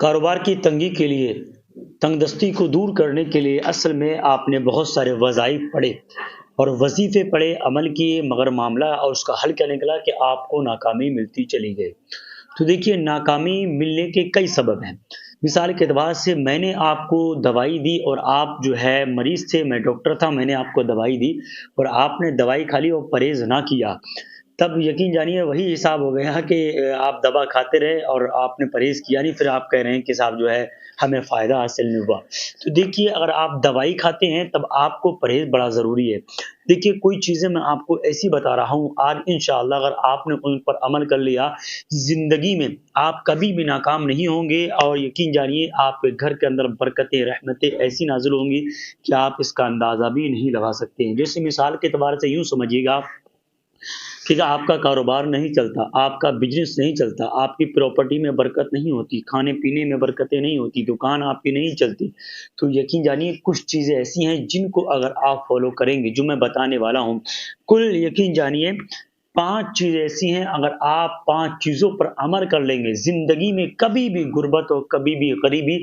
کاروبار کی تنگی کے لیے، تنگ دستی کو دور کرنے کے لیے اصل میں آپ نے بہت سارے وظائف پڑھے اور وظیفے پڑھے، عمل کیے، مگر معاملہ اور اس کا حل کیا نکلا کہ آپ کو ناکامی ملتی چلی گئی۔ تو دیکھیے، ناکامی ملنے کے کئی سبب ہیں۔ مثال کے اعتبار سے میں نے آپ کو دوائی دی اور آپ جو ہے مریض تھے، میں ڈاکٹر تھا، میں نے آپ کو دوائی دی اور آپ نے دوائی کھا لی اور پرہیز نہ کیا، تب یقین جانیے وہی حساب ہو گیا کہ آپ دوا کھاتے رہے اور آپ نے پرہیز کیا نہیں، پھر آپ کہہ رہے ہیں کہ صاحب جو ہے ہمیں فائدہ حاصل نہیں ہوا۔ تو دیکھیے، اگر آپ دوائی کھاتے ہیں تب آپ کو پرہیز بڑا ضروری ہے۔ دیکھیے، کوئی چیزیں میں آپ کو ایسی بتا رہا ہوں، آج انشاءاللہ اگر آپ نے ان پر عمل کر لیا، زندگی میں آپ کبھی بھی ناکام نہیں ہوں گے، اور یقین جانیے آپ کے گھر کے اندر برکتیں، رحمتیں ایسی نازل ہوں گی کہ آپ اس کا اندازہ بھی نہیں لگا سکتے ہیں۔ جیسے مثال کے اعتبار سے یوں سمجھیے گا کہ آپ کا کاروبار نہیں چلتا، آپ کا بزنس نہیں چلتا، آپ کی پراپرٹی میں برکت نہیں ہوتی، کھانے پینے میں برکتیں نہیں ہوتی، دکان آپ کی نہیں چلتی، تو یقین جانیے کچھ چیزیں ایسی ہیں جن کو اگر آپ فالو کریں گے، جو میں بتانے والا ہوں، کل یقین جانیے 5 چیزیں ایسی ہیں، اگر آپ 5 چیزوں پر عمل کر لیں گے، زندگی میں کبھی بھی غربت اور کبھی بھی غریبی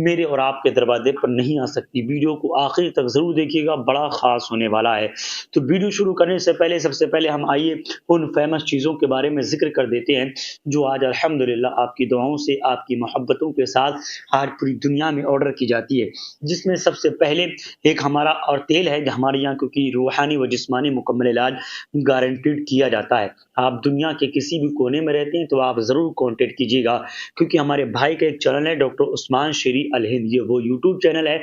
میرے اور آپ کے دروازے پر نہیں آ سکتی۔ ویڈیو کو آخر تک ضرور دیکھیے گا، بڑا خاص ہونے والا ہے۔ تو ویڈیو شروع کرنے سے پہلے سب سے پہلے ہم آئیے ان فیمس چیزوں کے بارے میں ذکر کر دیتے ہیں جو آج الحمدللہ آپ کی دعاؤں سے، آپ کی محبتوں کے ساتھ آج پوری دنیا میں آرڈر کی جاتی ہے، جس میں سب سے پہلے ایک ہمارا اور تیل ہے جو ہمارے یہاں کیونکہ روحانی و جسمانی مکمل علاج گارنٹیڈ کیا جاتا ہے۔ آپ دنیا کے کسی بھی کونے میں رہتے ہیں تو آپ ضرور کانٹیکٹ کیجیے گا، کیونکہ ہمارے بھائی کا ایک چینل ہے ڈاکٹر عثمان شیری الہند، یہ وہ یوٹیوب چینل ہے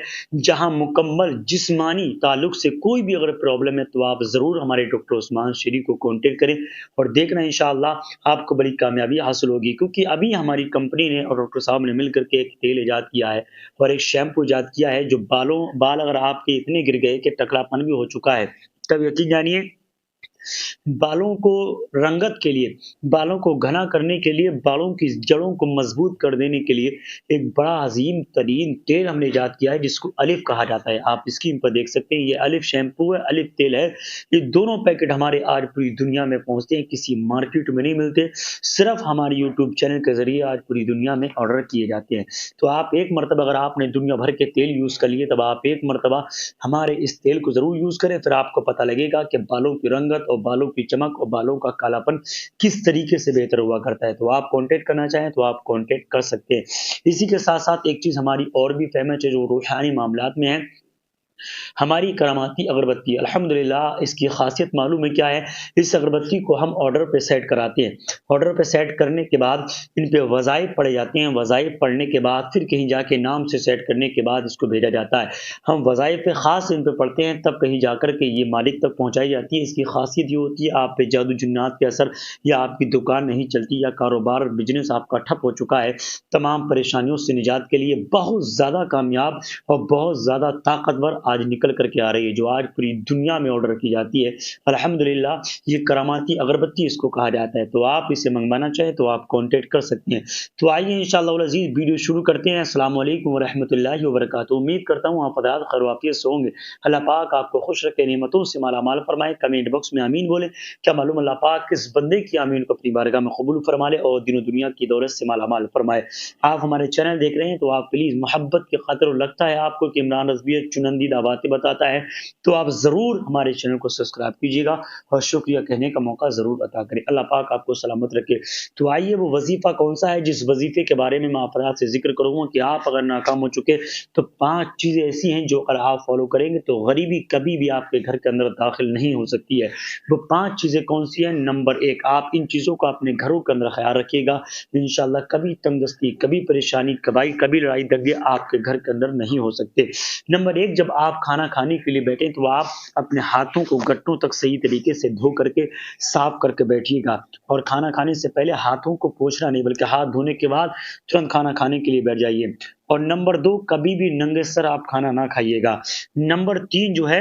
جہاں مکمل جسمانی تعلق سے کوئی بھی اگر پرابلم ہے تو آپ ضرور ہمارے ڈاکٹر عثمان شیری کو کانٹیکٹ کریں اور دیکھنا انشاءاللہ آپ کو بڑی کامیابی حاصل ہوگی، کیونکہ ابھی ہماری کمپنی نے اور ڈاکٹر صاحب نے مل کر کے ایک تیل ایجاد کیا ہے اور ایک شیمپو ایجاد کیا ہے جو بال اگر آپ کے اتنے گر گئے کہ ٹکلا پن بھی ہو چکا ہے، تب یقین جانیے بالوں کو رنگت کے لیے، بالوں کو گھنا کرنے کے لیے، بالوں کی جڑوں کو مضبوط کر دینے کے لیے ایک بڑا عظیم ترین تیل ہم نے ایجاد کیا ہے جس کو الف کہا جاتا ہے۔ آپ اسکرین پر دیکھ سکتے ہیں، یہ الف شیمپو ہے، الف تیل ہے۔ یہ دونوں پیکٹ ہمارے آج پوری دنیا میں پہنچتے ہیں، کسی مارکیٹ میں نہیں ملتے، صرف ہمارے یوٹیوب چینل کے ذریعے آج پوری دنیا میں آرڈر کیے جاتے ہیں۔ تو آپ ایک مرتبہ اگر آپ نے دنیا بھر کے تیل یوز کر لیے تب آپ ایک مرتبہ ہمارے اس تیل کو ضرور یوز کریں، پھر آپ کو پتہ لگے گا کہ بالوں کی رنگت اور بالوں کی چمک اور بالوں کا کالا پن کس طریقے سے بہتر ہوا کرتا ہے۔ تو آپ کانٹیکٹ کرنا چاہیں تو آپ کانٹیکٹ کر سکتے ہیں۔ اسی کے ساتھ ساتھ ایک چیز ہماری اور بھی فیمس ہے جو روحانی معاملات میں ہے، ہماری کراماتی اگربتی۔ الحمدللہ اس کی خاصیت معلوم ہے کیا ہے؟ اس اگربتی کو ہم آرڈر پہ سیٹ کراتے ہیں، آرڈر پہ سیٹ کرنے کے بعد ان پہ وظائف پڑے جاتے ہیں، وظائف پڑھنے کے بعد پھر کہیں جا کے نام سے سیٹ کرنے کے بعد اس کو بھیجا جاتا ہے۔ ہم وظائف پہ خاص ان پہ پڑھتے ہیں، تب کہیں جا کر کے یہ مالک تک پہنچائی جاتی ہے۔ اس کی خاصیت یہ ہوتی ہے آپ پہ جادو جنات کے اثر یا آپ کی دکان نہیں چلتی یا کاروبار بزنس آپ کا ٹھپ ہو چکا ہے، تمام پریشانیوں سے نجات کے لیے بہت زیادہ کامیاب اور بہت زیادہ طاقتور آج نکل کر کے آ رہی ہے، جو آج پوری دنیا میں آرڈر کی جاتی ہے۔ الحمدللہ یہ کراماتی اگربتی اس کو کہا جاتا ہے۔ تو آپ اسے منگوانا چاہیں تو آپ کانٹیکٹ کر سکتے ہیں۔ تو آئیے انشاءاللہ العزیز ویڈیو شروع کرتے ہیں۔ السلام علیکم ورحمۃ اللہ وبرکاتہ۔ امید کرتا ہوں آپ حضرات خیر و عافیت سے ہوں گے۔ اللہ پاک آپ کو خوش رکھے، نعمتوں سے مالا مال فرمائے۔ کمنٹ باکس میں آمین بولیں، کیا معلوم اللہ پاک کس بندے کی آمین کو اپنی بارگاہ میں قبول فرما لے اور دین و دنیا کی دولت سے مالا مال فرمائے۔ آپ ہمارے چینل دیکھ رہے ہیں تو آپ پلیز محبت کی خاطر، لگتا ہے آپ کو کہ عمران رضوی چنندیدہ باتیں بتاتا ہے، تو آپ ضرور ہمارے چینل کو سبسکرائب کیجیے گا اور شکریہ کہنے کا موقع ضرور عطا کریں۔ اللہ پاک آپ کو سلامت رکھے۔ تو آئیے وہ وظیفہ کون سا ہے جس وظیفے کے بارے میں آپ سے ذکر کروں گا کہ آپ اگر ناکام ہو چکے تو 5 چیزیں ایسی ہیں جو اگر آپ فالو کریں گے تو غریبی کبھی بھی آپ کے گھر کے اندر داخل نہیں ہو سکتی ہے۔ وہ 5 چیزیں کون سی ہیں؟ نمبر 1، آپ ان چیزوں کا اپنے گھروں کے اندر خیال رکھیے گا، انشاءاللہ کبھی تنگ دستی، کبھی پریشانی، کبھی لڑائی دنگے آپ کے گھر کے اندر نہیں ہو سکتے۔ نمبر 1، جب آپ کھانا کھانے کے لیے بیٹھیں تو آپ اپنے ہاتھوں کو گٹوں تک صحیح طریقے سے دھو کر کے صاف کر کے بیٹھیے گا، اور کھانا کھانے سے پہلے ہاتھوں کو پوچھنا نہیں بلکہ ہاتھ دھونے کے بعد ترنت کھانا کھانے کے لیے بیٹھ جائیے۔ اور نمبر 2، کبھی بھی ننگے سر آپ کھانا نہ کھائیے گا۔ نمبر 3 جو ہے